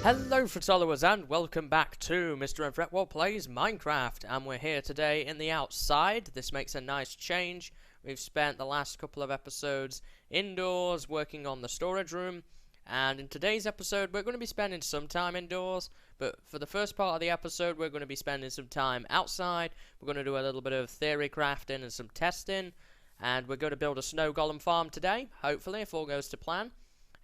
Hello followers and welcome back to MrMFretwell Plays Minecraft, and we're here today in the outside. This makes a nice change. We've spent the last couple of episodes indoors working on the storage room, and in today's episode we're going to be spending some time indoors, but for the first part of the episode we're going to be spending some time outside. We're going to do a little bit of theory crafting and some testing, and we're going to build a snow golem farm today, hopefully, if all goes to plan.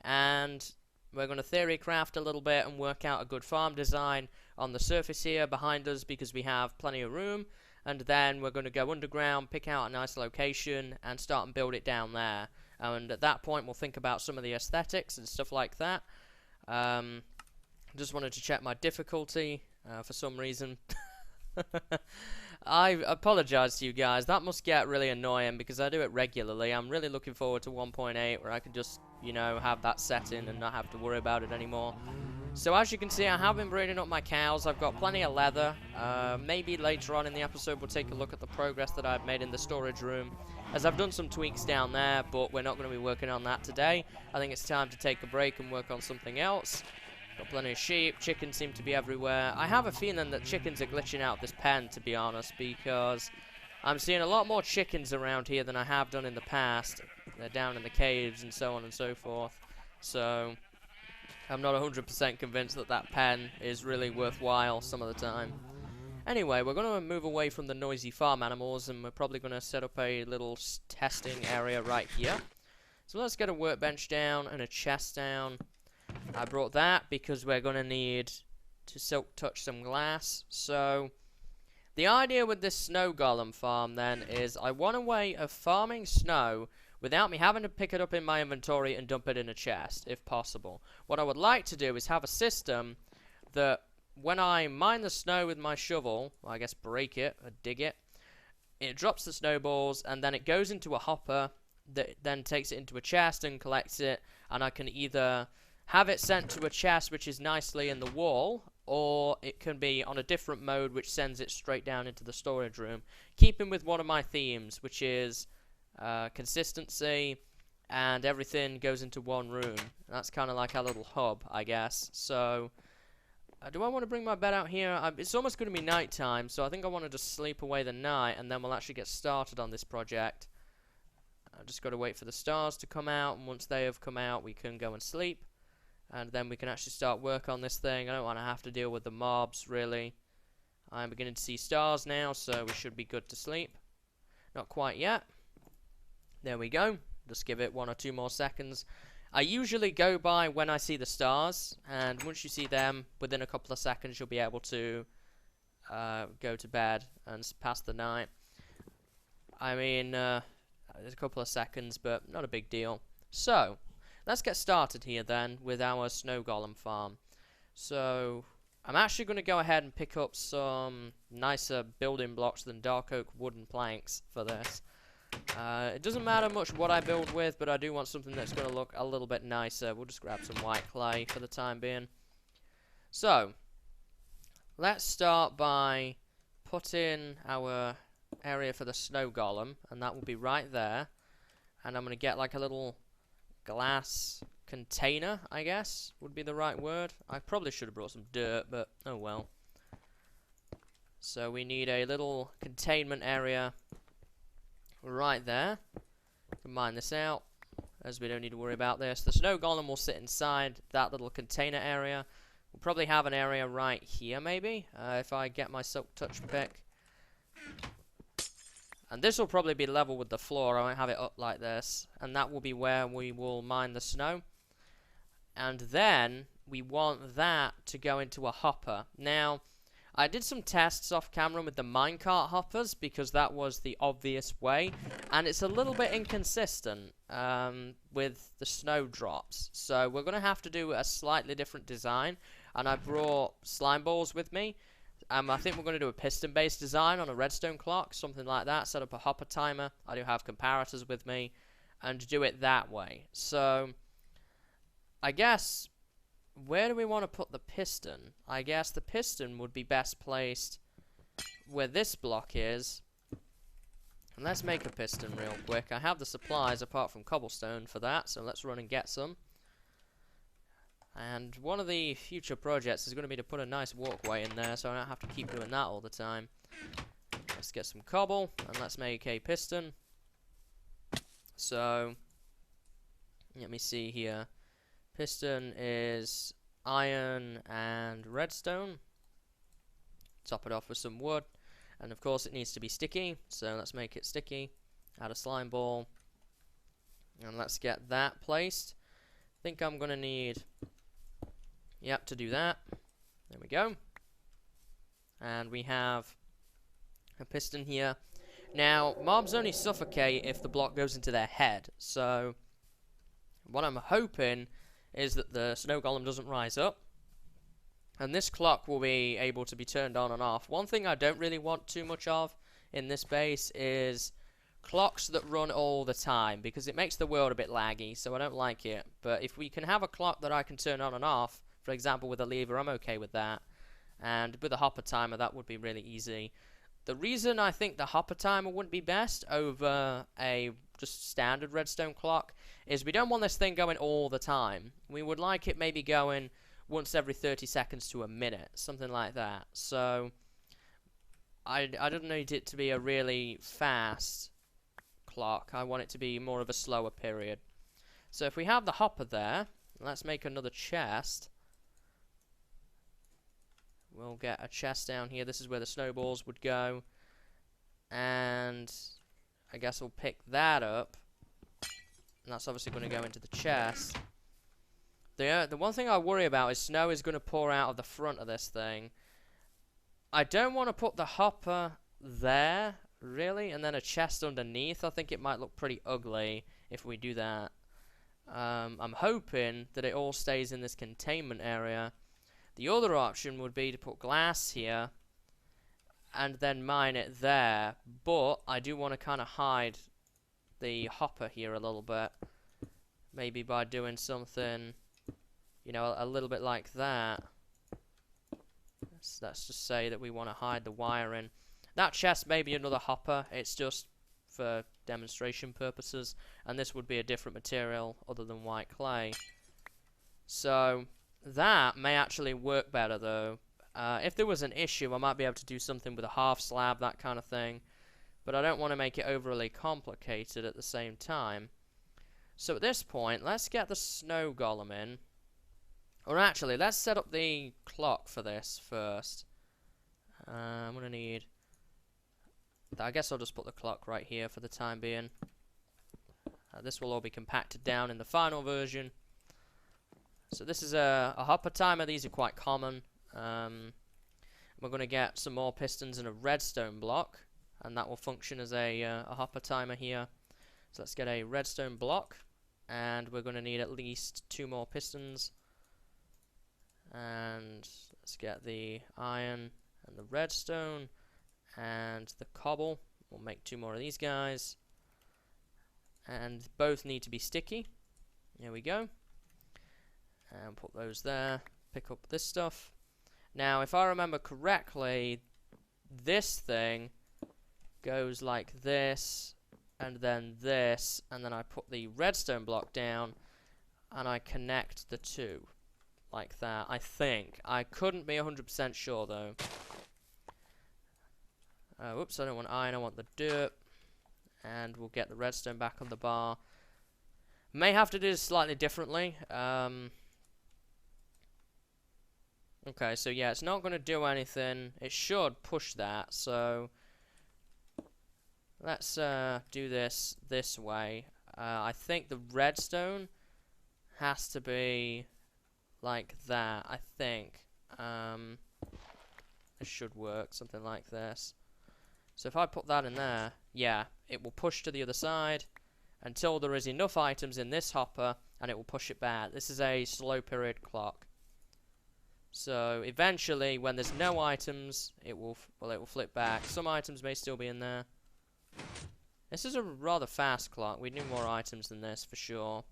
And we're going to theory craft a little bit and work out a good farm design on the surface here behind us because we have plenty of room. And then we're going to go underground, pick out a nice location and start and build it down there. And at that point we'll think about some of the aesthetics and stuff like that. Just wanted to check my difficulty for some reason. I apologize to you guys. That must get really annoying because I do it regularly. I'm really looking forward to 1.8 where I can just, you know, have that setting and not have to worry about it anymore. So as you can see, I have been breeding up my cows. I've got plenty of leather. Maybe later on in the episode we'll take a look at the progress that I've made in the storage room, as I've done some tweaks down there, but we're not going to be working on that today. I think it's time to take a break and work on something else. Got plenty of sheep. Chickens seem to be everywhere. I have a feeling that chickens are glitching out this pen, to be honest, because I'm seeing a lot more chickens around here than I have done in the past. They're down in the caves and so on and so forth. So I'm not 100% convinced that that pen is really worthwhile some of the time. Anyway, we're going to move away from the noisy farm animals, and we're probably going to set up a little testing area right here. So let's get a workbench down and a chest down. I brought that because we're going to need to silk touch some glass. So the idea with this snow golem farm then is I want a way of farming snow without me having to pick it up in my inventory and dump it in a chest, if possible. What I would like to do is have a system that when I mine the snow with my shovel, I guess break it or dig it, it drops the snowballs and then it goes into a hopper that then takes it into a chest and collects it, and I can either have it sent to a chest which is nicely in the wall, or it can be on a different mode which sends it straight down into the storage room, keeping with one of my themes, which is consistency and everything goes into one room. That's kind of like our little hub, I guess. So do I want to bring my bed out here? It's almost going to be night time, so I think I want to just sleep away the night and then we'll actually get started on this project. I just got to wait for the stars to come out, and once they have come out we can go and sleep. And then we can actually start work on this thing. I don't want to have to deal with the mobs, really. I'm beginning to see stars now, so we should be good to sleep. Not quite yet. There we go. Just give it 1 or 2 more seconds. I usually go by when I see the stars, and once you see them, within a couple of seconds you'll be able to go to bed and pass the night. I mean, there's a couple of seconds, but not a big deal. So let's get started here then with our snow golem farm. So I'm actually going to go ahead and pick up some nicer building blocks than dark oak wooden planks for this. It doesn't matter much what I build with, but I do want something that's going to look a little bit nicer. We'll just grab some white clay for the time being. So let's start by putting our area for the snow golem, and that will be right there. And I'm going to get like a little glass container, I guess would be the right word. I probably should have brought some dirt, but oh well. So we need a little containment area right there. Can mine this out, as we don't need to worry about this. The snow golem will sit inside that little container area. We'll probably have an area right here, maybe, if I get my silk touch pick. And this will probably be level with the floor. I won't have it up like this. And that will be where we will mine the snow. And then we want that to go into a hopper. Now, I did some tests off camera with the minecart hoppers because that was the obvious way. And it's a little bit inconsistent with the snow drops. So we're going to have to do a slightly different design. And I brought slime balls with me. I think we're going to do a piston-based design on a redstone clock, something like that. Set up a hopper timer. I do have comparators with me, and do it that way. So I guess, where do we want to put the piston? I guess the piston would be best placed where this block is. And let's make a piston real quick. I have the supplies apart from cobblestone for that, so let's run and get some. And one of the future projects is going to be to put a nice walkway in there, so I don't have to keep doing that all the time. Let's get some cobble, and let's make a piston. So, let me see here. Piston is iron and redstone. Top it off with some wood. And of course it needs to be sticky, so let's make it sticky. Add a slime ball. And let's get that placed. I think I'm going to need... Yep, to do that. There we go. And we have a piston here. Now, mobs only suffocate if the block goes into their head. So, what I'm hoping is that the snow golem doesn't rise up. And this clock will be able to be turned on and off. One thing I don't really want too much of in this base is clocks that run all the time, because it makes the world a bit laggy, so I don't like it. But if we can have a clock that I can turn on and off, for example with a lever, I'm okay with that. And with a hopper timer, that would be really easy. The reason I think the hopper timer wouldn't be best over a just standard redstone clock is we don't want this thing going all the time. We would like it maybe going once every 30 seconds to a minute, something like that. So I don't need it to be a really fast clock. I want it to be more of a slower period. So if we have the hopper there, let's make another chest. We'll get a chest down here. This is where the snowballs would go. And I guess we'll pick that up. And that's obviously going to go into the chest. The one thing I worry about is snow is going to pour out of the front of this thing. I don't want to put the hopper there, really, and then a chest underneath. I think it might look pretty ugly if we do that. I'm hoping that it all stays in this containment area. The other option would be to put glass here and then mine it there, but I do want to kind of hide the hopper here a little bit. Maybe by doing something, you know, a little bit like that. Let's just say that we want to hide the wiring. That chest may be another hopper, it's just for demonstration purposes, and this would be a different material other than white clay. So that may actually work better though. If there was an issue, I might be able to do something with a half slab, that kind of thing. But I don't want to make it overly complicated at the same time. So at this point, let's get the snow golem in. Or actually, let's set up the clock for this first. I'm going to need... I guess I'll just put the clock right here for the time being. This will all be compacted down in the final version. So this is a hopper timer. These are quite common. We're going to get some more pistons and a redstone block, and that will function as a hopper timer here. So let's get a redstone block, and we're going to need at least 2 more pistons. And let's get the iron and the redstone and the cobble. We'll make 2 more of these guys, and both need to be sticky. There we go. And put those there. Pick up this stuff. Now, if I remember correctly, this thing goes like this, and then this, and then I put the redstone block down, and I connect the two, like that, I think. I couldn't be 100% sure, though. Whoops, I don't want iron, I want the dirt. And we'll get the redstone back on the bar. May have to do this slightly differently. Okay, so yeah, it's not going to do anything. It should push that, so let's do this way. I think the redstone has to be like that, I think. This should work, something like this. So if I put that in there, yeah, it will push to the other side until there is enough items in this hopper, and it will push it back. This is a slow period clock. So eventually, when there's no items, it will flip back. Some items may still be in there. This is a rather fast clock. We need more items than this for sure.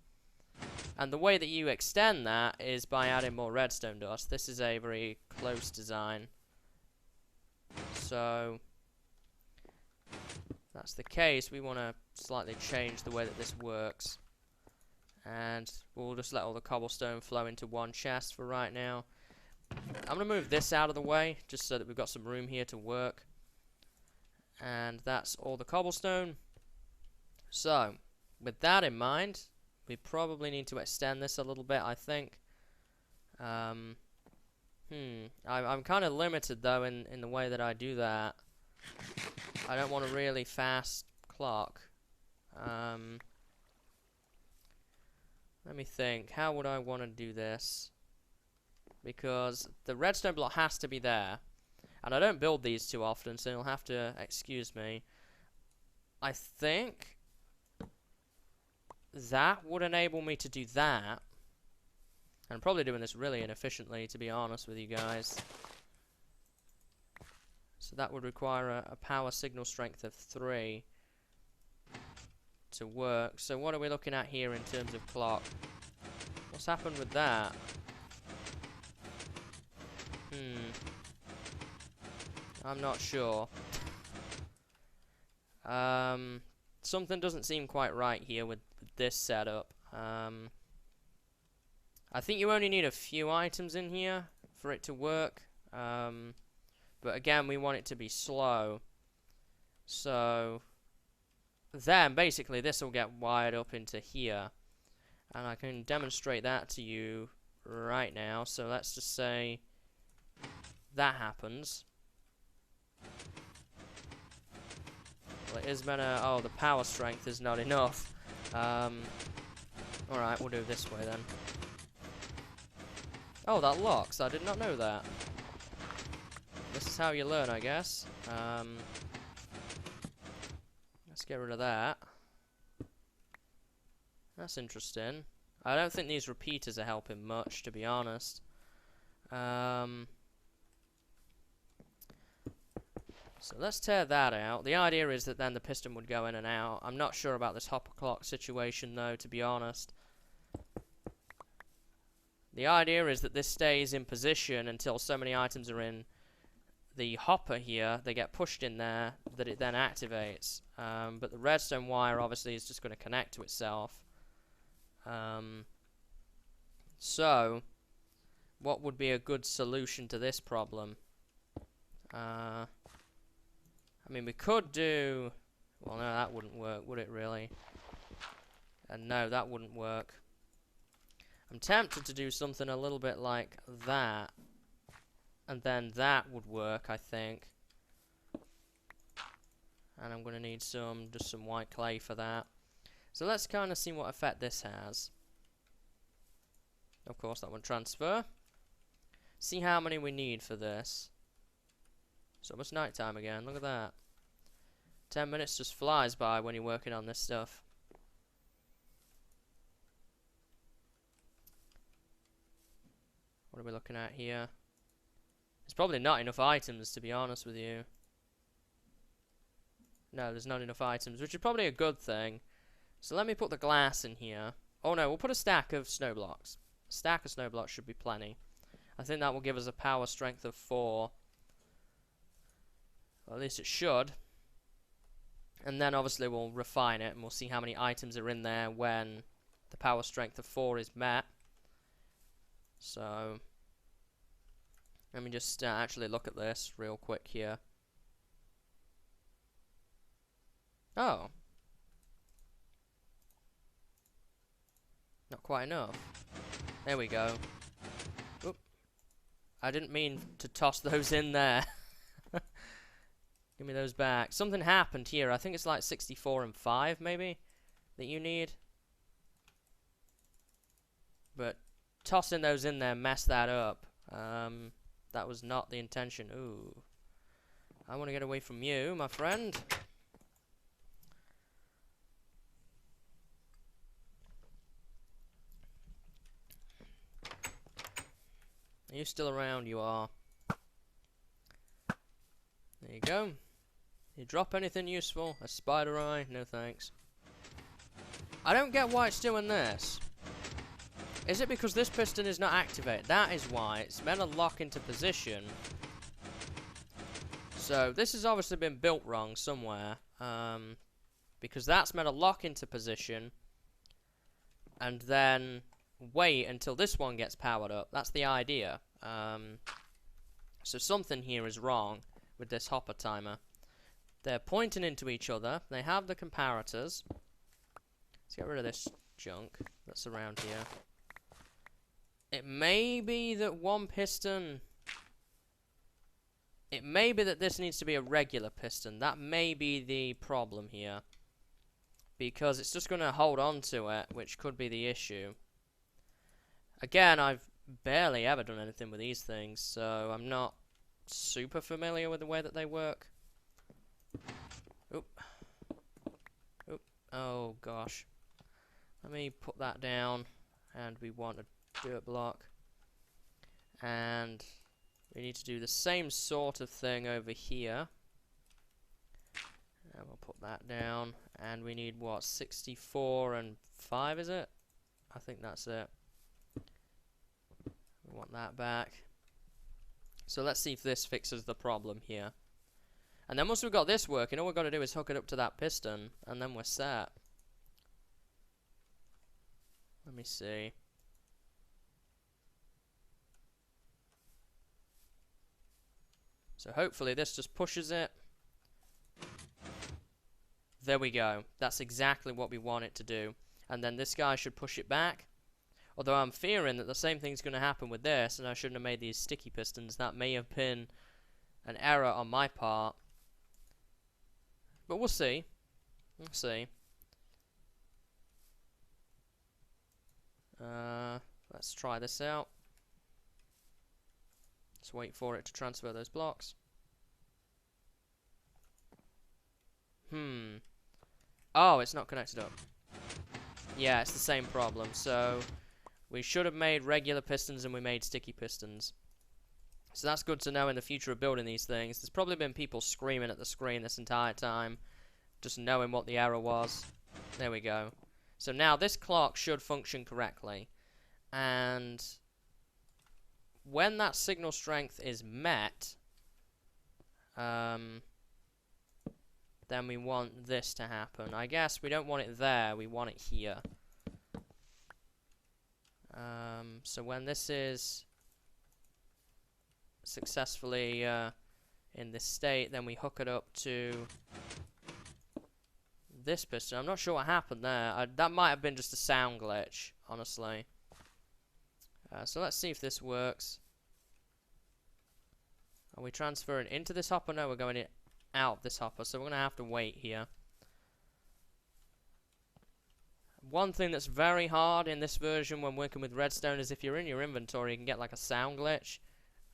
And the way that you extend that is by adding more redstone dust. This is a very close design. So if that's the case, we want to slightly change the way that this works. And we'll just let all the cobblestone flow into one chest for right now. I'm going to move this out of the way, just so that we've got some room here to work. And that's all the cobblestone. So, with that in mind, we probably need to extend this a little bit, I think. I'm kind of limited, though, in the way that I do that. I don't want a really fast clock. Let me think. How would I want to do this? Because the redstone block has to be there. And I don't build these too often, so you'll have to excuse me. I think that would enable me to do that. And I'm probably doing this really inefficiently, to be honest with you guys. So that would require a power signal strength of 3 to work. So what are we looking at here in terms of clock? What's happened with that? I'm not sure. Something doesn't seem quite right here with this setup. I think you only need a few items in here for it to work. But again, we want it to be slow. So then basically this will get wired up into here. And I can demonstrate that to you right now. So let's just say that happens. Well, it is better. Oh, the power strength is not enough. Alright, we'll do it this way then. Oh, that locks. I did not know that. This is how you learn, I guess. Let's get rid of that. That's interesting. I don't think these repeaters are helping much, to be honest. So let's tear that out. The idea is that then the piston would go in and out. I'm not sure about this hopper clock situation, though, to be honest. The idea is that this stays in position until so many items are in the hopper here. They get pushed in there, that it then activates. But the redstone wire, obviously, is just going to connect to itself. So, what would be a good solution to this problem? I mean, we could do... Well, no, that wouldn't work, would it, really? And no, that wouldn't work. I'm tempted to do something a little bit like that. And then that would work, I think. And I'm going to need just some white clay for that. So let's kind of see what effect this has. Of course, that one transfer. See how many we need for this. It's almost night time again. Look at that. 10 minutes just flies by when you're working on this stuff. What are we looking at here? There's probably not enough items, to be honest with you. No, there's not enough items, which is probably a good thing. So let me put the glass in here. Oh no, we'll put a stack of snow blocks. A stack of snow blocks should be plenty. I think that will give us a power strength of 4. Well, at least it should. And then obviously we'll refine it and we'll see how many items are in there when the power strength of 4 is met. So let me just actually look at this real quick here. Oh. Not quite enough. There we go. Oop. I didn't mean to toss those in there. Give me those back. Something happened here. I think it's like 64 and 5 maybe that you need. But tossing those in there messed that up. That was not the intention. Ooh. I want to get away from you, my friend. Are you still around? You are. There you go. You drop anything useful? A spider eye? No thanks. I don't get why it's doing this. Is it because this piston is not activated? That is why. It's meant to lock into position. So this has obviously been built wrong somewhere. Because that's meant to lock into position. and then wait until this one gets powered up. That's the idea. So something here is wrong with this hopper timer. They're pointing into each other. They have the comparators. Let's get rid of this junk that's around here. It may be that one piston... It may be that this needs to be a regular piston. That may be the problem here. Because it's just going to hold on to it, which could be the issue. Again, I've barely ever done anything with these things, so I'm not super familiar with the way that they work. Oop. Oop. Oh, gosh. Let me put that down, and we want a dirt block. And we need to do the same sort of thing over here. And we'll put that down. And we need, what, 64 and 5, is it? I think that's it. We want that back. So let's see if this fixes the problem here. And then once we've got this working, all we've got to do is hook it up to that piston, and then we're set. Let me see. So hopefully this just pushes it. There we go. That's exactly what we want it to do. And then this guy should push it back. Although I'm fearing that the same thing's going to happen with this, and I shouldn't have made these sticky pistons. That may have been an error on my part. But we'll see. We'll see. Let's try this out. Just wait for it to transfer those blocks. Oh, it's not connected up. Yeah, it's the same problem. So we should have made regular pistons and we made sticky pistons. So that's good to know in the future of building these things. There's probably been people screaming at the screen this entire time, just knowing what the error was. There we go. So now this clock should function correctly. And when that signal strength is met, then we want this to happen. I guess we don't want it there, we want it here. So when this is successfully in this state, then we hook it up to this piston. I'm not sure what happened there. That might have been just a sound glitch, honestly. So let's see if this works. Are we transferring into this hopper? No, we're going out of this hopper, so we're going to have to wait here. One thing that's very hard in this version when working with redstone is if you're in your inventory, you can get like a sound glitch.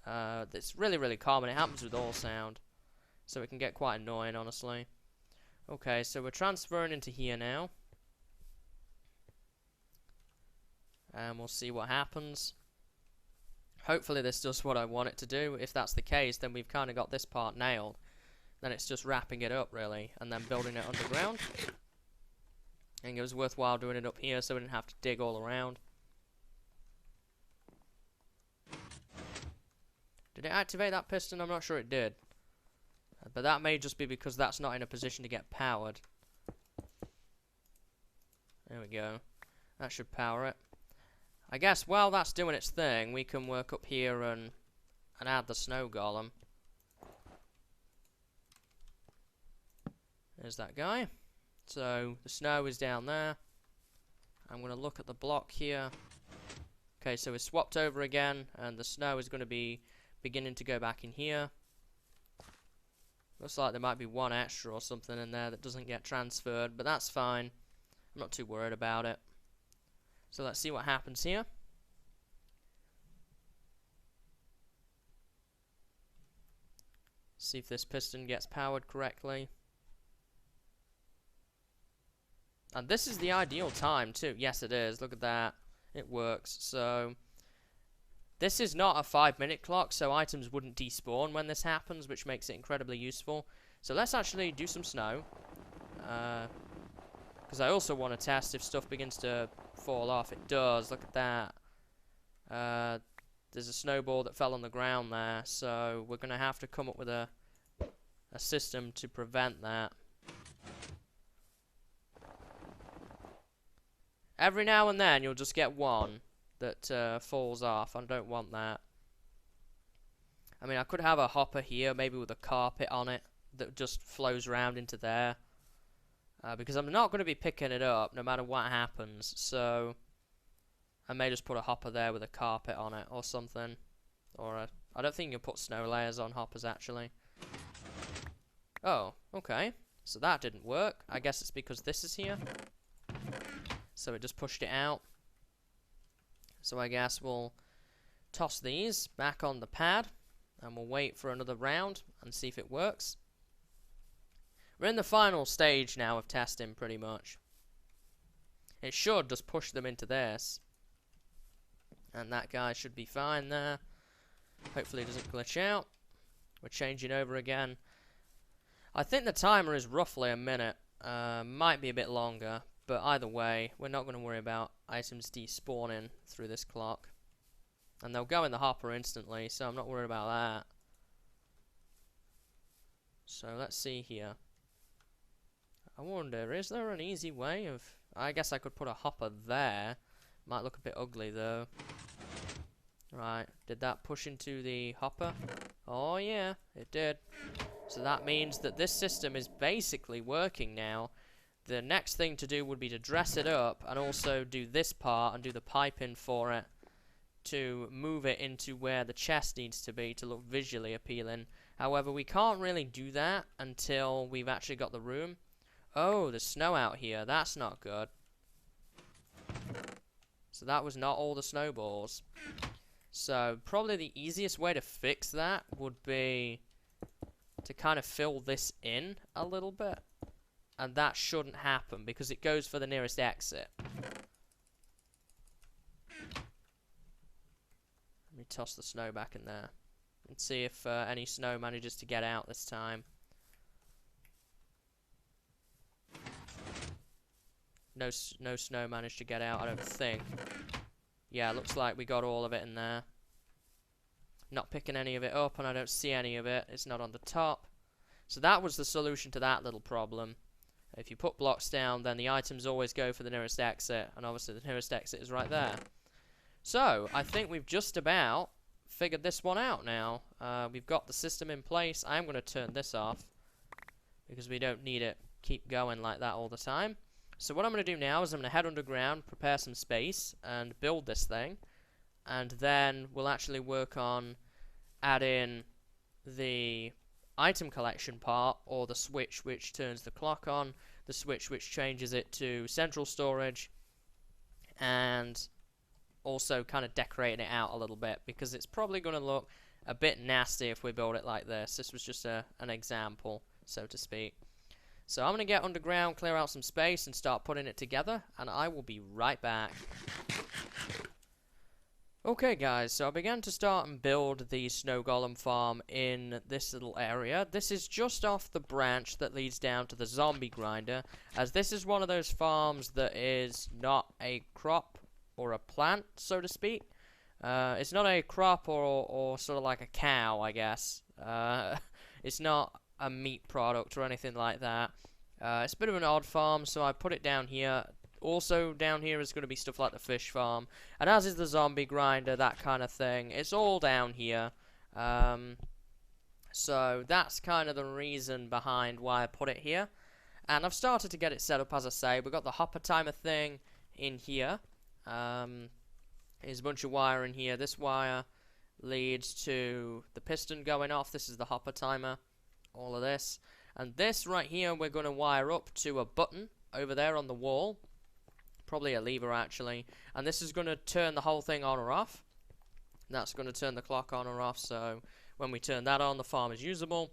That's really, really common. It happens with all sound. So it can get quite annoying, honestly. Okay, so we're transferring into here now. And we'll see what happens. Hopefully this does what I want it to do. If that's the case, then we've kind of got this part nailed. Then it's just wrapping it up, really, and then building it underground. I think it was worthwhile doing it up here so we didn't have to dig all around. Did it activate that piston? I'm not sure it did. But that may just be because that's not in a position to get powered. There we go. That should power it. I guess while that's doing its thing, we can work up here and add the snow golem. There's that guy. So the snow is down there. I'm going to look at the block here. Okay, so it's swapped over again, and the snow is going to be beginning to go back in here. Looks like there might be one extra or something in there that doesn't get transferred, but that's fine. I'm not too worried about it. So let's see what happens here. See if this piston gets powered correctly. And this is the ideal time too. Yes, it is. Look at that. It works. So this is not a 5-minute clock, so items wouldn't despawn when this happens, which makes it incredibly useful. So let's actually do some snow. Because I also want to test if stuff begins to fall off. It does. Look at that. There's a snowball that fell on the ground there, so we're going to have to come up with a system to prevent that. Every now and then you'll just get one that falls off. I don't want that. I mean, I could have a hopper here, maybe with a carpet on it, that just flows around into there. Because I'm not going to be picking it up no matter what happens, so I may just put a hopper there with a carpet on it or something. Or I don't think you can put snow layers on hoppers, actually. Oh, okay. So that didn't work. I guess it's because this is here. So it just pushed it out. So I guess we'll toss these back on the pad. And we'll wait for another round and see if it works. We're in the final stage now of testing, pretty much. It should just push them into this. And that guy should be fine there. Hopefully it doesn't glitch out. We're changing over again. I think the timer is roughly a minute. Might be a bit longer. But either way, we're not going to worry about items despawning through this clock. And they'll go in the hopper instantly, so I'm not worried about that. So let's see here. I wonder, is there an easy way of... I guess I could put a hopper there. Might look a bit ugly though. Right, did that push into the hopper? Oh yeah, it did. So that means that this system is basically working now. The next thing to do would be to dress it up and also do this part and do the piping for it to move it into where the chest needs to be to look visually appealing. However, we can't really do that until we've actually got the room. Oh, there's snow out here. That's not good. So that was not all the snowballs. So probably the easiest way to fix that would be to kind of fill this in a little bit. And that shouldn't happen because it goes for the nearest exit. Let me toss the snow back in there and see if any snow manages to get out this time. No snow managed to get out, I don't think. Yeah, looks like we got all of it in there. Not picking any of it up, and I don't see any of it. It's not on the top. So that was the solution to that little problem. If you put blocks down, then the items always go for the nearest exit, and obviously the nearest exit is right there. So, I think we've just about figured this one out now. We've got the system in place. I'm going to turn this off, because we don't need it keep going like that all the time. So what I'm going to do now is I'm going to head underground, prepare some space, and build this thing. And then we'll actually work on adding the item collection part, or the switch which turns the clock on, the switch which changes it to central storage, and also kind of decorating it out a little bit, because it's probably going to look a bit nasty if we build it like this. This was just an example, so to speak. So I'm going to get underground, clear out some space, and start putting it together, and I will be right back. Okay guys, so I began to start and build the snow golem farm in this little area. This is just off the branch that leads down to the zombie grinder, as this is one of those farms that is not a crop or a plant, so to speak. It's not a crop or sort of like a cow, I guess. It's not a meat product or anything like that. It's a bit of an odd farm, so I put it down here. Also down here is going to be stuff like the fish farm, and as is the zombie grinder, that kind of thing. It's all down here. So that's kind of the reason behind why I put it here. And I've started to get it set up, as I say. We've got the hopper timer thing in here. There's a bunch of wire in here. This wire leads to the piston going off. This is the hopper timer. All of this. And this right here we're going to wire up to a button over there on the wall. Probably a lever, actually. And this is going to turn the whole thing on or off. That's going to turn the clock on or off. So when we turn that on, the farm is usable.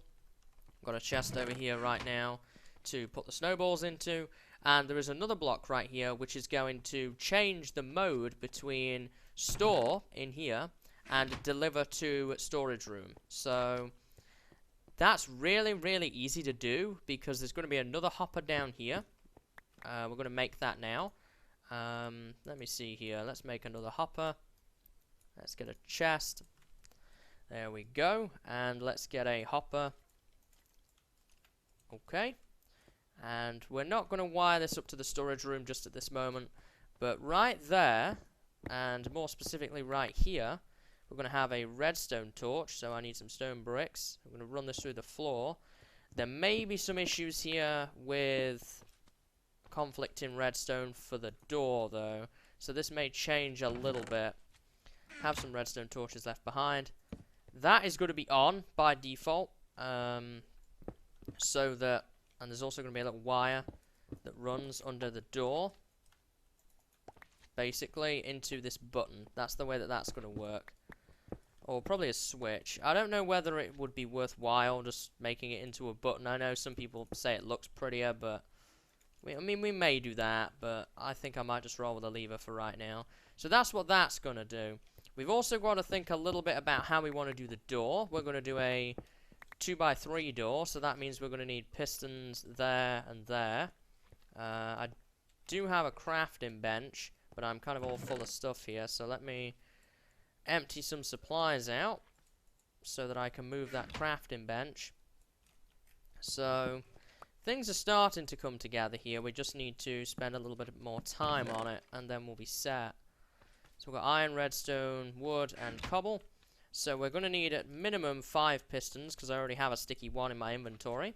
I've got a chest over here right now to put the snowballs into. And there is another block right here which is going to change the mode between store in here and deliver to storage room. So that's really, really easy to do because there's going to be another hopper down here. We're going to make that now. Let me see here. Let's make another hopper. Let's get a chest. There we go. And let's get a hopper. Okay. And we're not going to wire this up to the storage room just at this moment. But right there, and more specifically right here, we're going to have a redstone torch. So I need some stone bricks. I'm going to run this through the floor. There may be some issues here with conflicting redstone for the door, though. So this may change a little bit. Have some redstone torches left behind. That is going to be on by default. So that, and there's also going to be a little wire that runs under the door, basically into this button. That's the way that that's going to work. Or probably a switch. I don't know whether it would be worthwhile just making it into a button. I know some people say it looks prettier, but I mean, we may do that, but I think I might just roll with a lever for right now. So that's what that's going to do. We've also got to think a little bit about how we want to do the door. We're going to do a 2x3 door, so that means we're going to need pistons there and there. I do have a crafting bench, but I'm kind of all full of stuff here, so let me empty some supplies out so that I can move that crafting bench. So things are starting to come together here. We just need to spend a little bit more time on it, and then we'll be set. So we've got iron, redstone, wood, and cobble. So we're going to need at minimum 5 pistons, because I already have a sticky one in my inventory.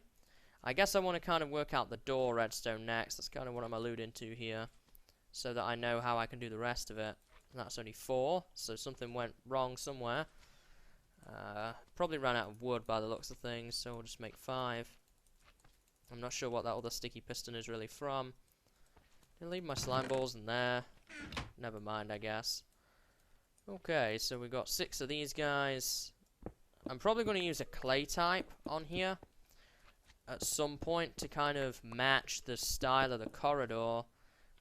I guess I want to kind of work out the door redstone next. That's kind of what I'm alluding to here, so that I know how I can do the rest of it. And that's only 4, so something went wrong somewhere. Probably ran out of wood by the looks of things, so we'll just make 5. I'm not sure what that other sticky piston is really from. I'll leave my slime balls in there. Never mind, I guess. Okay, so we've got 6 of these guys. I'm probably going to use a clay type on here at some point to kind of match the style of the corridor.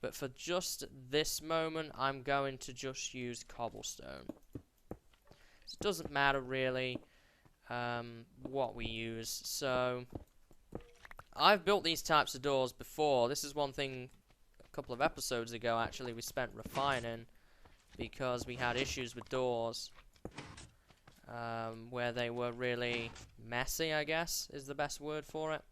But for just this moment, I'm going to just use cobblestone. It doesn't matter really what we use. So I've built these types of doors before. This is one thing a couple of episodes ago, actually, we spent refining because we had issues with doors where they were really messy, I guess, is the best word for it.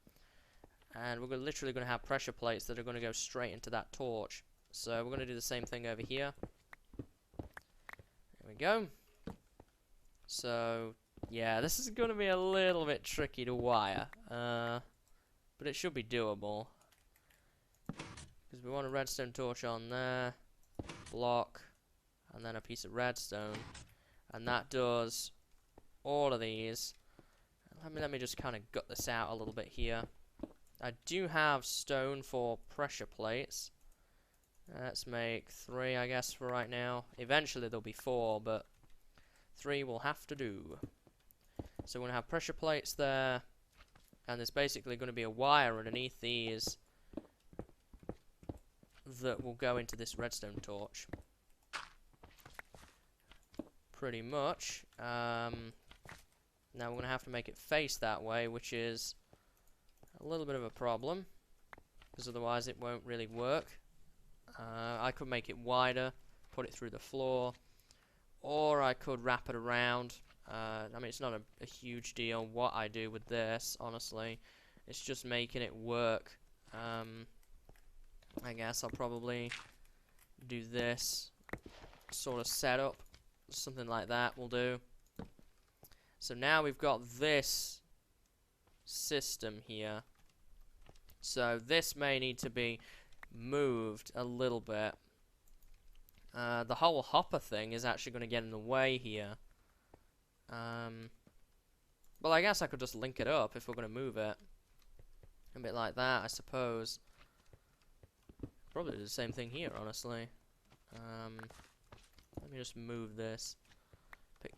And we're literally going to have pressure plates that are going to go straight into that torch. So we're going to do the same thing over here. There we go. So, yeah, this is going to be a little bit tricky to wire. But it should be doable. Because we want a redstone torch on there. Block. And then a piece of redstone. And that does all of these. Let me just kind of gut this out a little bit here. I do have stone for pressure plates. Let's make 3, I guess, for right now. Eventually there'll be 4, but 3 will have to do. So we're going to have pressure plates there. And there's basically going to be a wire underneath these that will go into this redstone torch. Pretty much. Now we're going to have to make it face that way, which is a little bit of a problem, because otherwise it won't really work. I could make it wider, put it through the floor, or I could wrap it around. I mean, it's not a huge deal what I do with this, honestly. It's just making it work. I guess I'll probably do this sort of setup. Something like that will do. So now we've got this system here. So this may need to be moved a little bit. The whole hopper thing is actually going to get in the way here. Well, I guess I could just link it up if we're going to move it. A bit like that, I suppose. Probably do the same thing here, honestly. Let me just move this. Pick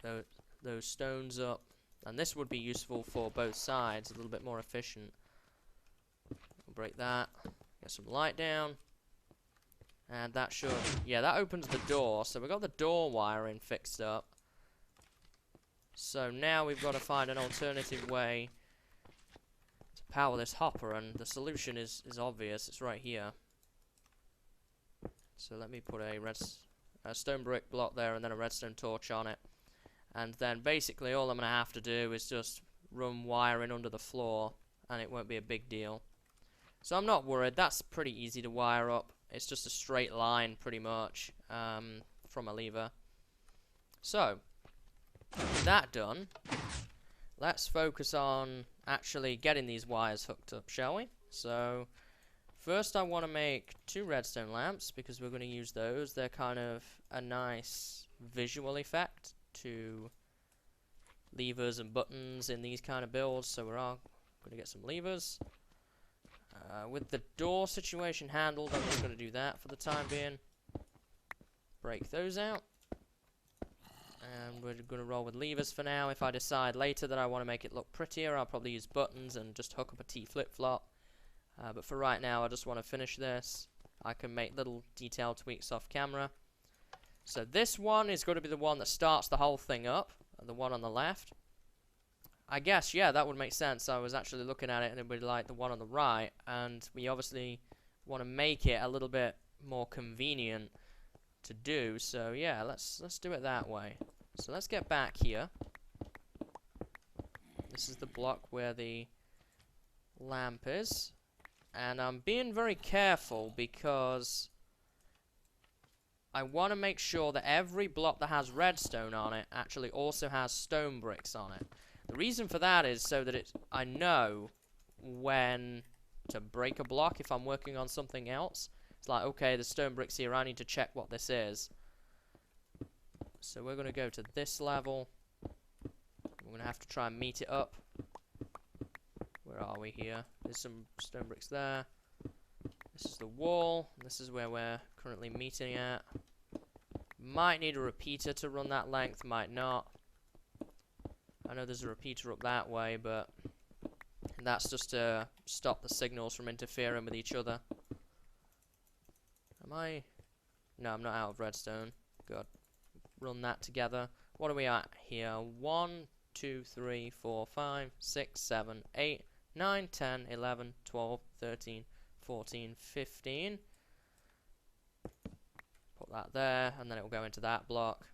those stones up. And this would be useful for both sides, a little bit more efficient. We'll break that. Get some light down. And that should... yeah, that opens the door. So we've got the door wiring fixed up. So now we've got to find an alternative way to power this hopper. And the solution is obvious. It's right here. So let me put a stone brick block there and then a redstone torch on it. And then basically all I'm going to have to do is just run wiring under the floor, and it won't be a big deal. So I'm not worried. That's pretty easy to wire up. It's just a straight line, pretty much, from a lever. So, with that done, let's focus on actually getting these wires hooked up, shall we? So, first I want to make 2 redstone lamps, because we're going to use those. They're kind of a nice visual effect to levers and buttons in these kind of builds. So we're all going to get some levers. With the door situation handled, I'm just going to do that for the time being. Break those out. And we're going to roll with levers for now. If I decide later that I want to make it look prettier, I'll probably use buttons and just hook up a T flip-flop. But for right now, I just want to finish this. I can make little detail tweaks off camera. So this one is going to be the one that starts the whole thing up. The one on the left. I guess, yeah, that would make sense. I was actually looking at it and it would be like the one on the right. And we obviously want to make it a little bit more convenient to do. So yeah, let's do it that way. So let's get back here. This is the block where the lamp is. And I'm being very careful because I want to make sure that every block that has redstone on it actually also has stone bricks on it. The reason for that is so that I know when to break a block if I'm working on something else. It's like, okay, the stone bricks here, I need to check what this is. So we're going to go to this level. We're going to have to try and meet it up. Where are we here? There's some stone bricks there. This is the wall. This is where we're currently meeting at. Might need a repeater to run that length, might not. I know there's a repeater up that way, but that's just to stop the signals from interfering with each other. Am I? No, I'm not out of redstone. Good. Run that together. What are we at here? 1, 2, 3, 4, 5, 6, 7, 8, 9, 10, 11, 12, 13, 14, 15. Put that there, and then it will go into that block.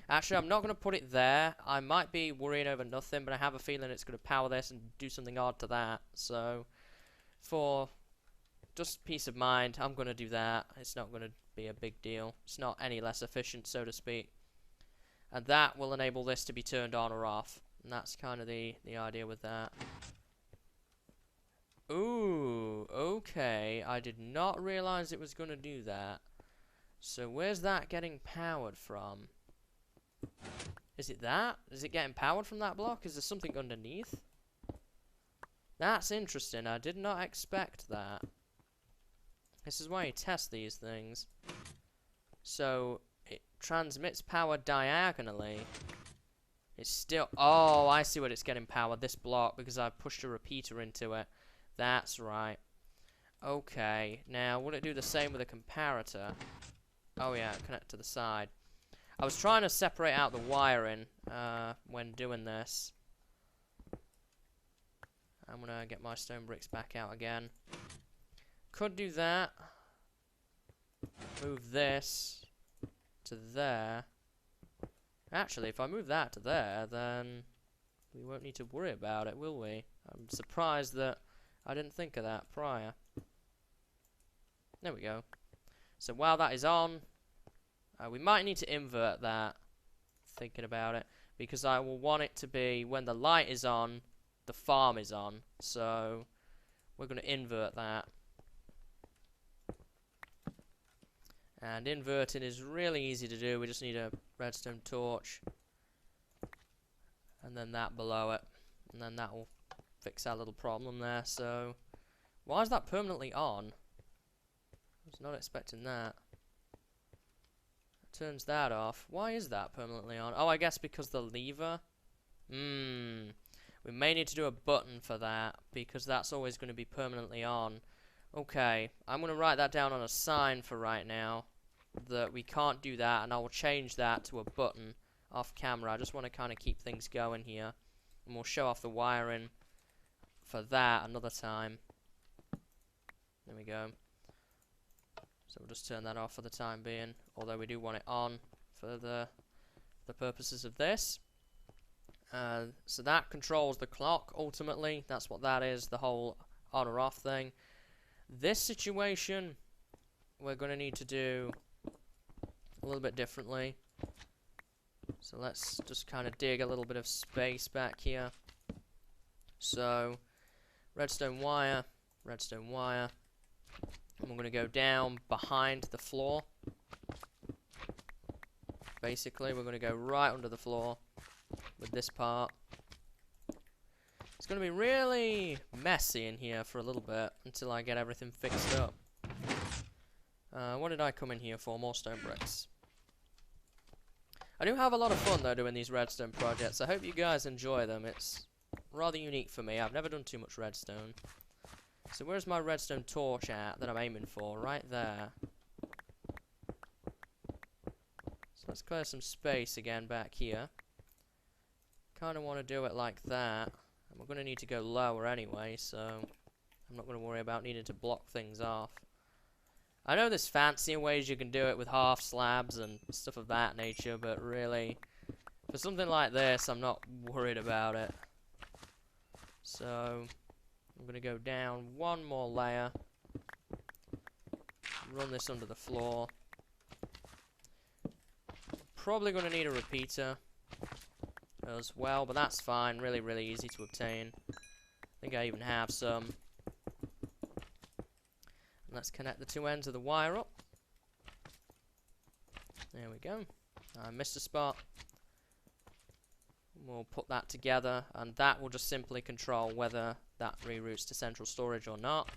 Actually, I'm not going to put it there. I might be worrying over nothing, but I have a feeling it's going to power this and do something odd to that. So, for just peace of mind, I'm going to do that. It's not going to be a big deal. It's not any less efficient, so to speak. And that will enable this to be turned on or off. And that's kind of the idea with that. Ooh, okay. I did not realize it was going to do that. So where's that getting powered from? Is it that? Is it getting powered from that block? Is there something underneath? That's interesting. I did not expect that. This is why you test these things. So it transmits power diagonally. It's still... Oh, I see what it's getting powered. This block, because I pushed a repeater into it. That's right. Okay. Now, will it do the same with a comparator? Oh yeah, connect to the side. I was trying to separate out the wiring when doing this. I'm going to get my stone bricks back out again. Could do that. Move this to there. Actually, if I move that to there, then we won't need to worry about it, will we? I'm surprised that I didn't think of that prior. There we go. So while that is on, we might need to invert that, thinking about it, because I will want it to be when the light is on, the farm is on. So we're going to invert that. And inverting is really easy to do. We just need a redstone torch. And then that below it. And then that will fix our little problem there. So why is that permanently on? I was not expecting that. Turns that off. Why is that permanently on? Oh, I guess because the lever. We may need to do a button for that, because that's always going to be permanently on. Okay, I'm going to write that down on a sign for right now, that we can't do that, and I will change that to a button off camera. I just want to kind of keep things going here, and we'll show off the wiring for that another time. There we go. So we'll just turn that off for the time being, although we do want it on for the purposes of this. So that controls the clock, ultimately. That's what that is, the whole on or off thing. This situation, we're going to need to do a little bit differently. So let's just kind of dig a little bit of space back here. So, redstone wire, and we're going to go down behind the floor. Basically, we're going to go right under the floor with this part. It's going to be really messy in here for a little bit until I get everything fixed up. What did I come in here for? More stone bricks. I do have a lot of fun though doing these redstone projects. I hope you guys enjoy them. It's rather unique for me. I've never done too much redstone. So where's my redstone torch at that I'm aiming for? Right there. So let's clear some space again back here. Kind of want to do it like that. And we're going to need to go lower anyway, so I'm not going to worry about needing to block things off. I know there's fancier ways you can do it with half slabs and stuff of that nature, but really, for something like this, I'm not worried about it. So, I'm going to go down one more layer. Run this under the floor. Probably going to need a repeater as well, but that's fine. Really, really easy to obtain. I think I even have some. And let's connect the two ends of the wire up. There we go. I missed a spot. We'll put that together, and that will just simply control whether that reroutes to central storage or not.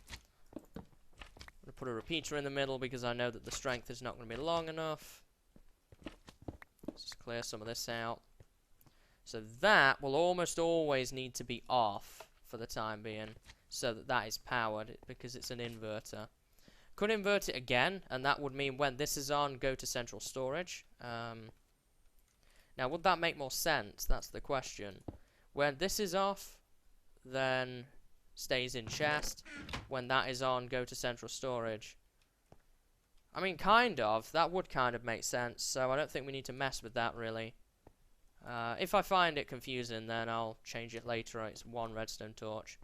I'm going to put a repeater in the middle because I know that the strength is not going to be long enough. Let's just clear some of this out. So that will almost always need to be off for the time being, so that that is powered, because it's an inverter. Could invert it again, and that would mean when this is on, go to central storage. Now, would that make more sense? That's the question. When this is off, then stays in chest. When that is on, go to central storage. I mean, kind of. That would kind of make sense, so I don't think we need to mess with that, really. If I find it confusing, then I'll change it later. It's one redstone torch.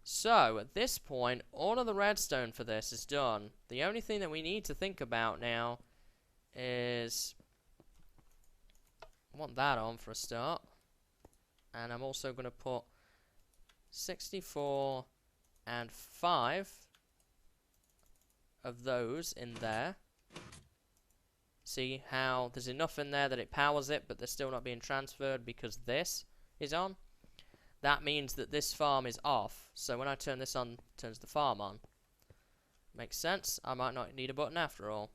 So, at this point, all of the redstone for this is done. The only thing that we need to think about now is... I want that on for a start. And I'm also going to put 64 and 5 of those in there. See how there's enough in there that it powers it, but they're still not being transferred because this is on. That means that this farm is off. So when I turn this on, it turns the farm on. Makes sense. I might not need a button after all.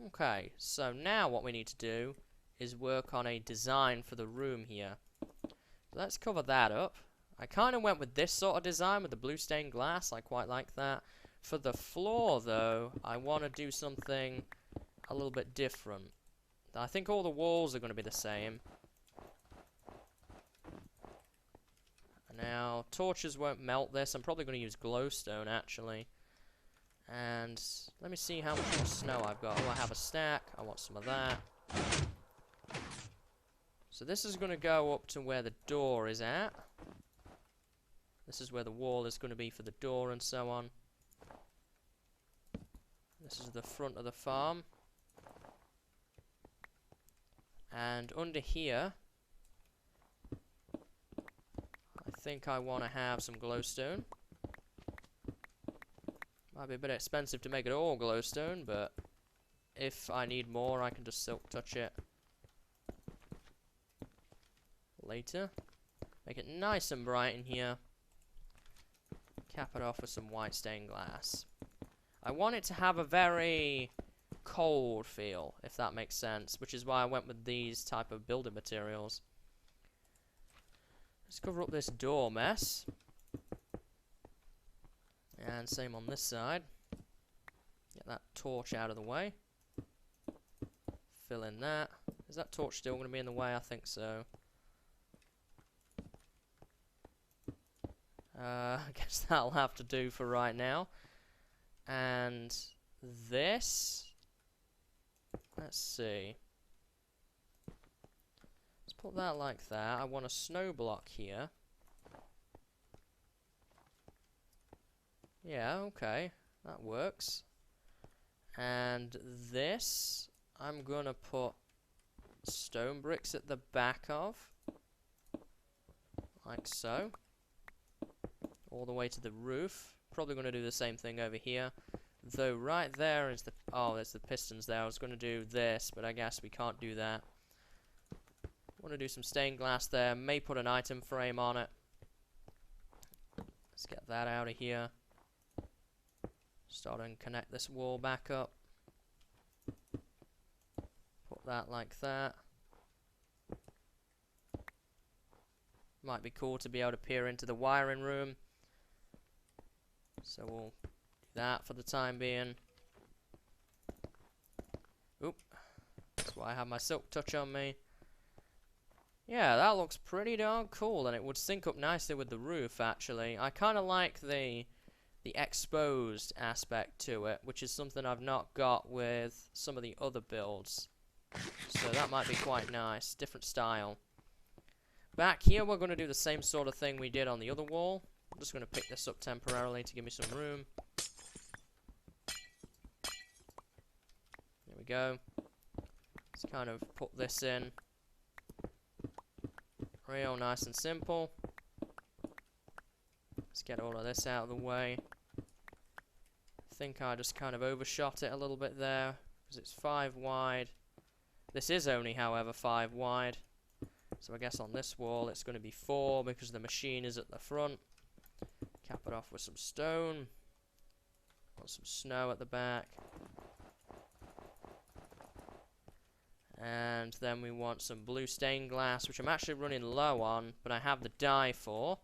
Okay, so now what we need to do is work on a design for the room here. So let's cover that up. I kind of went with this sort of design with the blue stained glass. I quite like that. For the floor, though, I want to do something a little bit different. I think all the walls are going to be the same. Now, torches won't melt this. I'm probably going to use glowstone, actually. And let me see how much more snow I've got. Oh, I have a stack. I want some of that. So this is going to go up to where the door is at. This is where the wall is going to be for the door and so on. This is the front of the farm. And under here, I think I want to have some glowstone. Might be a bit expensive to make it all glowstone, but if I need more, I can just silk touch it later. Make it nice and bright in here. Cap it off with some white stained glass. I want it to have a very cold feel, if that makes sense, which is why I went with these type of building materials. Let's cover up this door mess. And same on this side. Get that torch out of the way. Fill in that. Is that torch still going to be in the way? I think so. I guess that'll have to do for right now. And this... Let's see. Let's put that like that. I want a snow block here. Yeah, okay. That works. And this, I'm gonna put stone bricks at the back of. Like so. All the way to the roof. Probably gonna do the same thing over here. Though right there is the... Oh, there's the pistons there. I was gonna do this, but I guess we can't do that. Want to do some stained glass there. May put an item frame on it. Let's get that out of here. Start and connect this wall back up. Put that like that. Might be cool to be able to peer into the wiring room. So we'll do that for the time being. Oop. That's why I have my silk touch on me. Yeah, that looks pretty darn cool, and it would sync up nicely with the roof, actually. I kind of like the exposed aspect to it, which is something I've not got with some of the other builds. So that might be quite nice. Different style. Back here, we're going to do the same sort of thing we did on the other wall. I'm just going to pick this up temporarily to give me some room. There we go. Let's kind of put this in. Real nice and simple. Let's get all of this out of the way. I think I just kind of overshot it a little bit there, because it's 5 wide. This is only, however, 5 wide. So I guess on this wall it's going to be 4, because the machine is at the front. Cap it off with some stone. Want some snow at the back. And then we want some blue stained glass, which I'm actually running low on, but I have the dye for.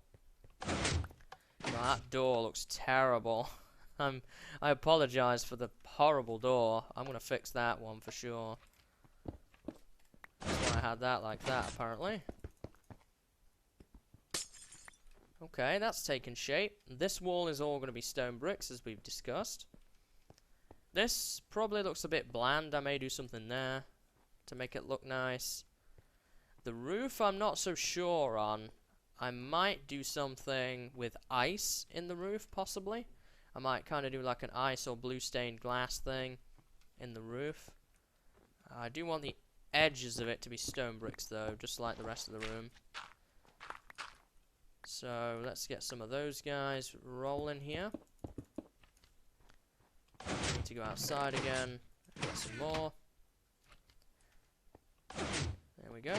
Well, that door looks terrible. I apologize for the horrible door. I'm going to fix that one for sure. That's why I had that like that, apparently. Okay, that's taken shape. This wall is all going to be stone bricks, as we've discussed. This probably looks a bit bland. I may do something there to make it look nice. The roof I'm not so sure on. I might do something with ice in the roof, possibly. I might kind of do like an ice or blue stained glass thing in the roof. I do want the edges of it to be stone bricks though, just like the rest of the room. So let's get some of those guys rolling here. Need to go outside again and get some more. There we go.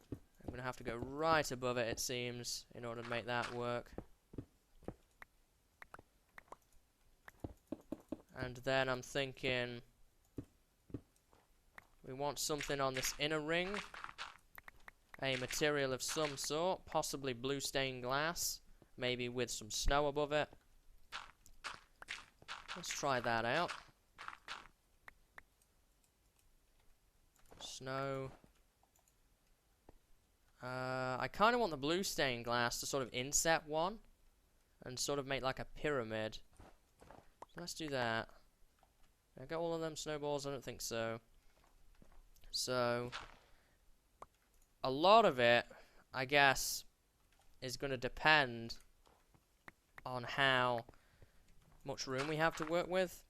I'm going to have to go right above it, it seems, in order to make that work. And then I'm thinking we want something on this inner ring. A material of some sort, possibly blue stained glass, maybe with some snow above it. Let's try that out. Snow. I kind of want the blue stained glass to sort of inset one and sort of make like a pyramid. Let's do that. Did I get all of them snowballs? I don't think so. So a lot of it, I guess, is going to depend on how much room we have to work with.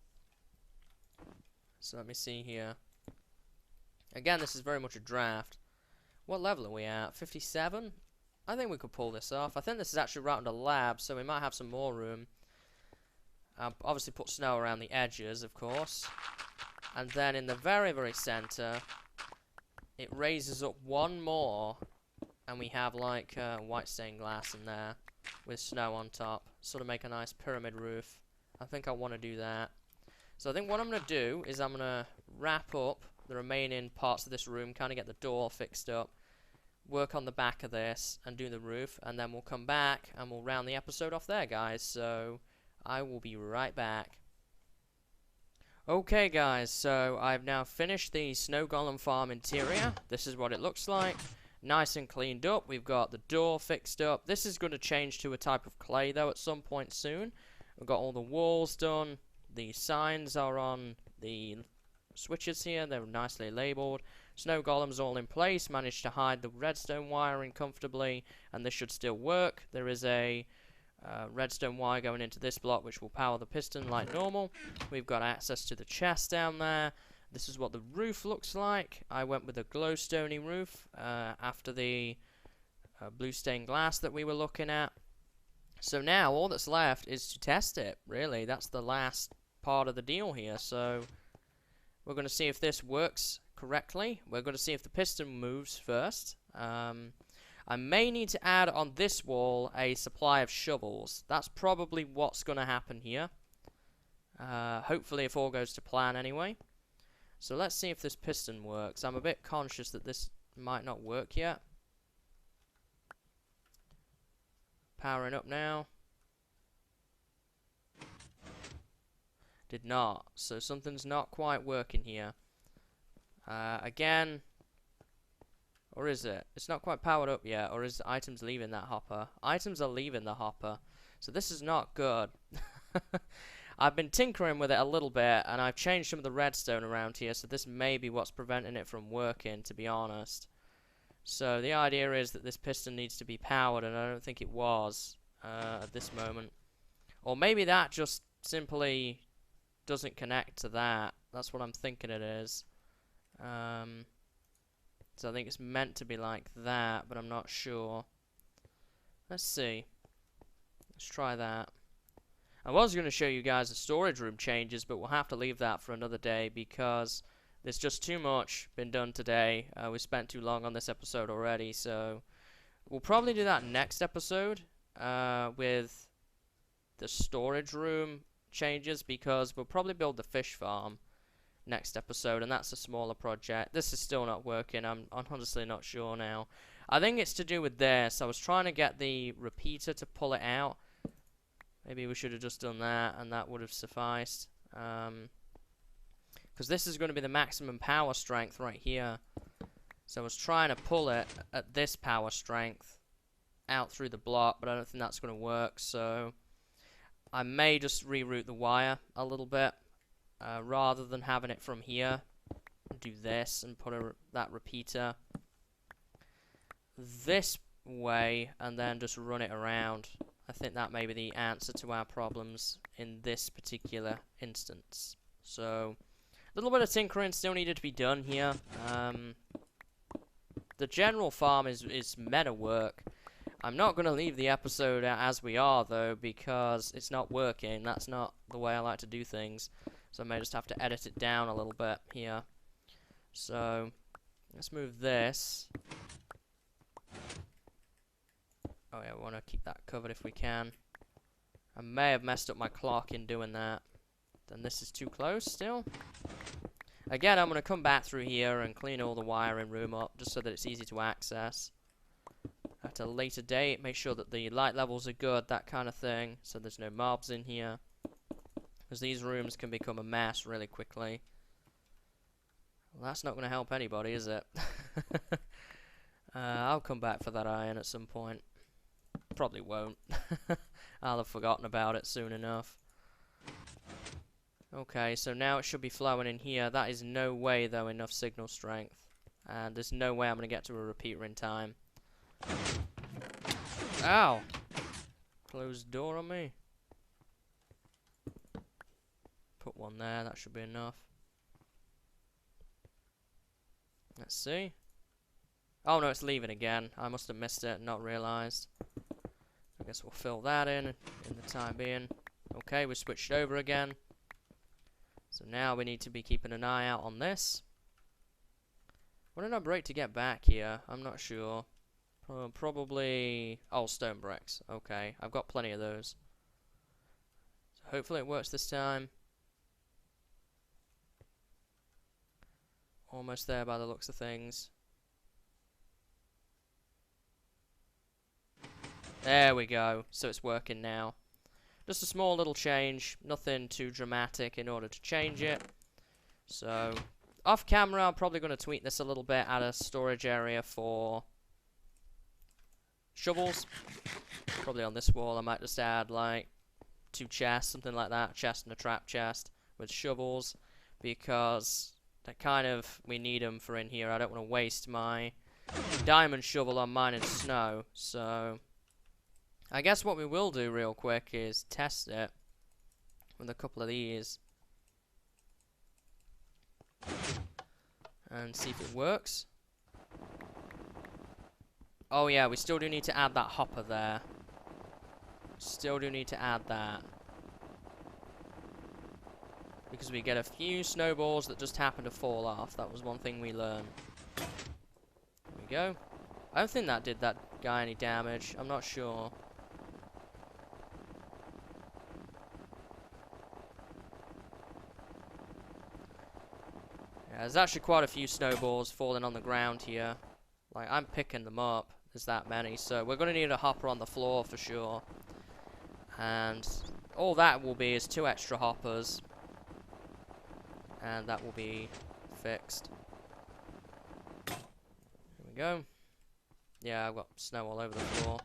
So let me see here. Again, this is very much a draft. What level are we at? 57? I think we could pull this off. I think this is actually right under lab, so we might have some more room. Obviously put snow around the edges, of course. And then in the very, very center, it raises up one more, and we have like white stained glass in there with snow on top. Sort of make a nice pyramid roof. I think I want to do that. So I think what I'm going to do is I'm going to wrap up the remaining parts of this room, kind of get the door fixed up, work on the back of this, and do the roof, and then we'll come back and we'll round the episode off there, guys. So I will be right back. Okay, guys, so I've now finished the Snow Golem farm interior. This is what it looks like. Nice and cleaned up. We've got the door fixed up. This is going to change to a type of clay, though, at some point soon. We've got all the walls done. The signs are on the switches here. They're nicely labeled. Snow Golem's all in place. Managed to hide the redstone wiring comfortably, and this should still work. There is a redstone wire going into this block, which will power the piston like normal. We've got access to the chest down there. This is what the roof looks like. I went with a glowstony roof after the blue stained glass that we were looking at. So now all that's left is to test it, really. That's the last part of the deal here. So we're going to see if this works correctly. We're going to see if the piston moves first. I may need to add on this wall a supply of shovels. That's probably what's going to happen here. Hopefully if all goes to plan anyway. So let's see if this piston works. I'm a bit conscious that this might not work yet. Powering up now. Did not. So something's not quite working here. Again. Or is it? It's not quite powered up yet. Or is items leaving that hopper? Items are leaving the hopper. So this is not good. I've been tinkering with it a little bit, and I've changed some of the redstone around here, so this may be what's preventing it from working, to be honest. So the idea is that this piston needs to be powered, and I don't think it was at this moment. Or maybe that just simply doesn't connect to that. That's what I'm thinking it is. So I think it's meant to be like that, but I'm not sure. Let's see. Let's try that. I was going to show you guys the storage room changes, but we'll have to leave that for another day because there's just too much been done today. We spent too long on this episode already, so we'll probably do that next episode with the storage room changes, because we'll probably build the fish farm next episode, and that's a smaller project. This is still not working. I'm honestly not sure now. I think it's to do with this. I was trying to get the repeater to pull it out. Maybe we should have just done that, and that would have sufficed. Because this is going to be the maximum power strength right here. So I was trying to pull it at this power strength out through the block, but I don't think that's going to work. So I may just reroute the wire a little bit. Rather than having it from here, do this and put that repeater this way, and then just run it around. I think that may be the answer to our problems in this particular instance. So, a little bit of tinkering still needed to be done here. The general farm is meta work. I'm not going to leave the episode as we are, though, because it's not working. That's not the way I like to do things. So I may just have to edit it down a little bit here. So, let's move this. Oh yeah, we want to keep that covered if we can. I may have messed up my clock in doing that. Then this is too close still. Again, I'm going to come back through here and clean all the wiring room up, just so that it's easy to access. At a later date, make sure that the light levels are good, that kind of thing, so there's no mobs in here. Because these rooms can become a mess really quickly. Well, that's not going to help anybody, is it? I'll come back for that iron at some point. Probably won't. I'll have forgotten about it soon enough. Okay, so now it should be flowing in here. That is no way, though, enough signal strength. And there's no way I'm going to get to a repeater in time. Ow! Closed door on me. Put one there, that should be enough. Let's see. Oh no, it's leaving again. I must have missed it and not realised. I guess we'll fill that in the time being. Okay, we switched over again. So now we need to be keeping an eye out on this. What did I break to get back here? I'm not sure. Probably... Oh, stone bricks. Okay, I've got plenty of those. So hopefully it works this time. Almost there by the looks of things. There we go. So it's working now. Just a small little change. Nothing too dramatic in order to change it. So, off camera, I'm probably going to tweak this a little bit. Add a storage area for shovels. Probably on this wall, I might just add like 2 chests, something like that. A chest and a trap chest with shovels. Because that kind of, we need them for in here. I don't want to waste my diamond shovel on mining snow. So... I guess what we will do real quick is test it with a couple of these and see if it works. Oh yeah, we still do need to add that hopper there. Still do need to add that. Because we get a few snowballs that just happen to fall off. That was one thing we learned. There we go. I don't think that did that guy any damage. I'm not sure. Yeah, there's actually quite a few snowballs falling on the ground here. Like, I'm picking them up. There's that many. So we're going to need a hopper on the floor for sure. And all that will be is 2 extra hoppers. And that will be fixed. There we go. Yeah, I've got snow all over the floor.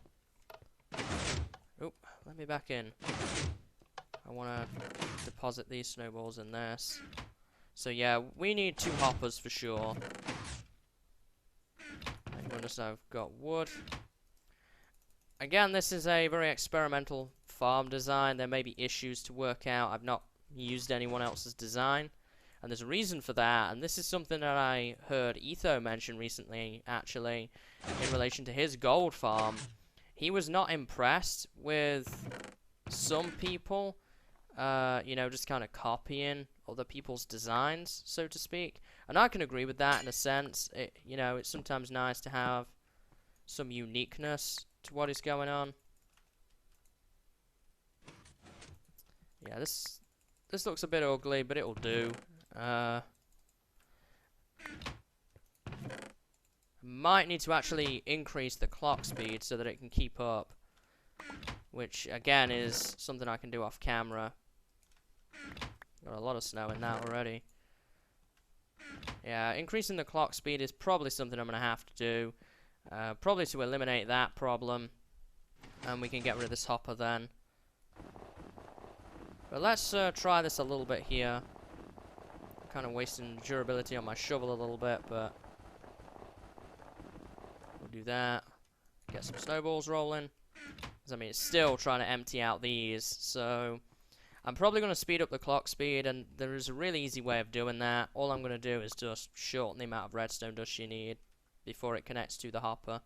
Oop, let me back in. I want to deposit these snowballs in this. So yeah, we need 2 hoppers for sure. Thank goodness I've got wood. Again, this is a very experimental farm design. There may be issues to work out. I've not used anyone else's design. And there's a reason for that. And this is something that I heard Etho mention recently, actually, in relation to his gold farm. He was not impressed with some people, you know, just kind of copying other people's designs, so to speak. And I can agree with that in a sense. You know, it's sometimes nice to have some uniqueness to what is going on. Yeah, this looks a bit ugly, but it'll do. Might need to actually increase the clock speed so that it can keep up, which again is something I can do off camera. Got a lot of snow in that already. Yeah, increasing the clock speed is probably something I'm gonna have to do, probably to eliminate that problem, and we can get rid of this hopper then. But let's try this a little bit here. Kind of wasting durability on my shovel a little bit, but we'll do that. Get some snowballs rolling. Because I mean, it's still trying to empty out these, so I'm probably going to speed up the clock speed, and there is a really easy way of doing that. All I'm going to do is just shorten the amount of redstone dust you need before it connects to the hopper.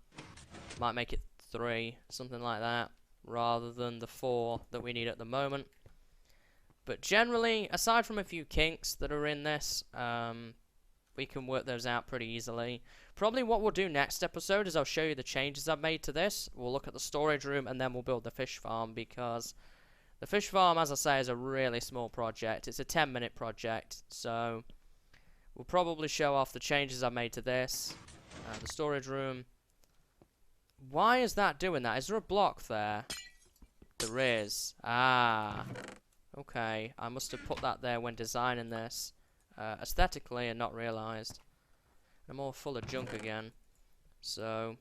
Might make it 3, something like that, rather than the 4 that we need at the moment. But generally, aside from a few kinks that are in this, we can work those out pretty easily. Probably what we'll do next episode is I'll show you the changes I've made to this. We'll look at the storage room, and then we'll build the fish farm, because the fish farm, as I say, is a really small project. It's a 10-minute project, so we'll probably show off the changes I've made to this. The storage room. Why is that doing that? Is there a block there? There is. Ah. Okay, I must have put that there when designing this aesthetically and not realized. I'm all full of junk again. So,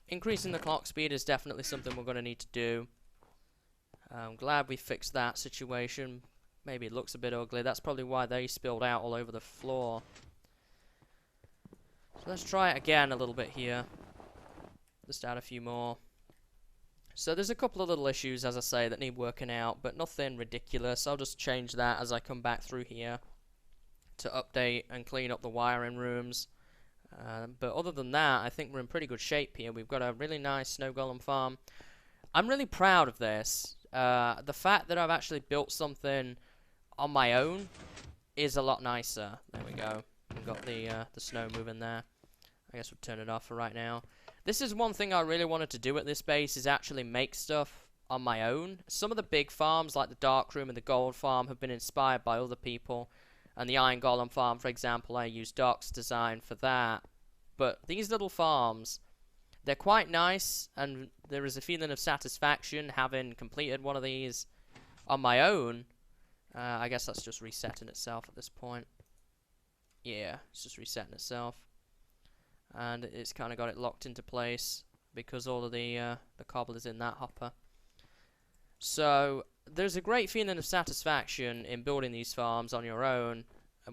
increasing the clock speed is definitely something we're going to need to do. I'm glad we fixed that situation. Maybe it looks a bit ugly. That's probably why they spilled out all over the floor. So let's try it again a little bit here. Just add a few more. So there's a couple of little issues, as I say, that need working out, but nothing ridiculous. I'll just change that as I come back through here to update and clean up the wiring rooms. But other than that, I think we're in pretty good shape here. We've got a really nice snow golem farm. I'm really proud of this. The fact that I've actually built something on my own is a lot nicer. There we go. We've got the snow moving there. I guess we'll turn it off for right now. This is one thing I really wanted to do at this base, is actually make stuff on my own. Some of the big farms, like the Dark Room and the Gold Farm, have been inspired by other people. And the Iron Golem Farm, for example, I used Doc's design for that. But these little farms, they're quite nice, and there is a feeling of satisfaction having completed one of these on my own. I guess that's just resetting itself at this point. Yeah, it's just resetting itself. And it's kind of got it locked into place because all of the cobble is in that hopper. So there's a great feeling of satisfaction in building these farms on your own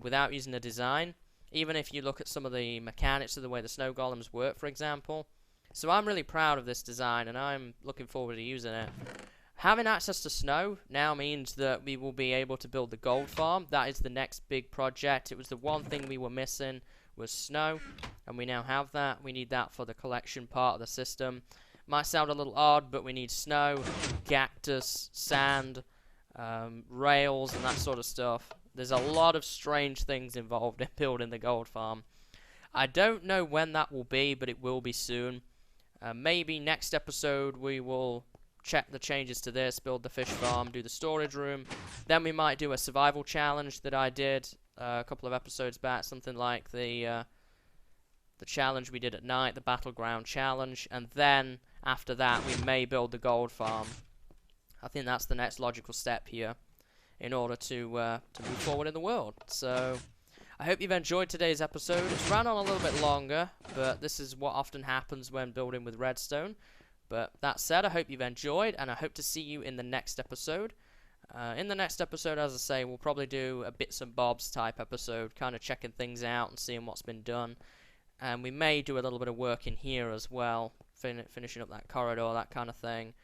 without using a design. Even if you look at some of the mechanics of the way the snow golems work, for example, So I'm really proud of this design, and I'm looking forward to using it. Having access to snow now means that we will be able to build the gold farm. That is the next big project. It was the one thing we were missing, was snow, and we now have that. We need that for the collection part of the system. Might sound a little odd, but we need snow, cactus, sand, rails, and that sort of stuff. There's a lot of strange things involved in building the gold farm. I don't know when that will be, but it will be soon. Maybe next episode we will check the changes to this, build the fish farm, do the storage room. Then we might do a survival challenge that I did a couple of episodes back, something like the challenge we did at night, the battleground challenge, and then after that we may build the gold farm. I think that's the next logical step here in order to move forward in the world. So I hope you've enjoyed today's episode. It's ran on a little bit longer, but this is what often happens when building with redstone. But that said, I hope you've enjoyed, and I hope to see you in the next episode. In the next episode, as I say, we'll probably do a bits and bobs type episode, kind of checking things out and seeing what's been done. And we may do a little bit of work in here as well, finishing up that corridor, that kind of thing.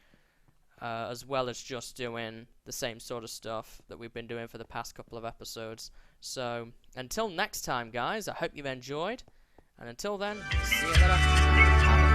As well as just doing the same sort of stuff that we've been doing for the past couple of episodes. So, until next time, guys, I hope you've enjoyed. And until then, see you later. Have a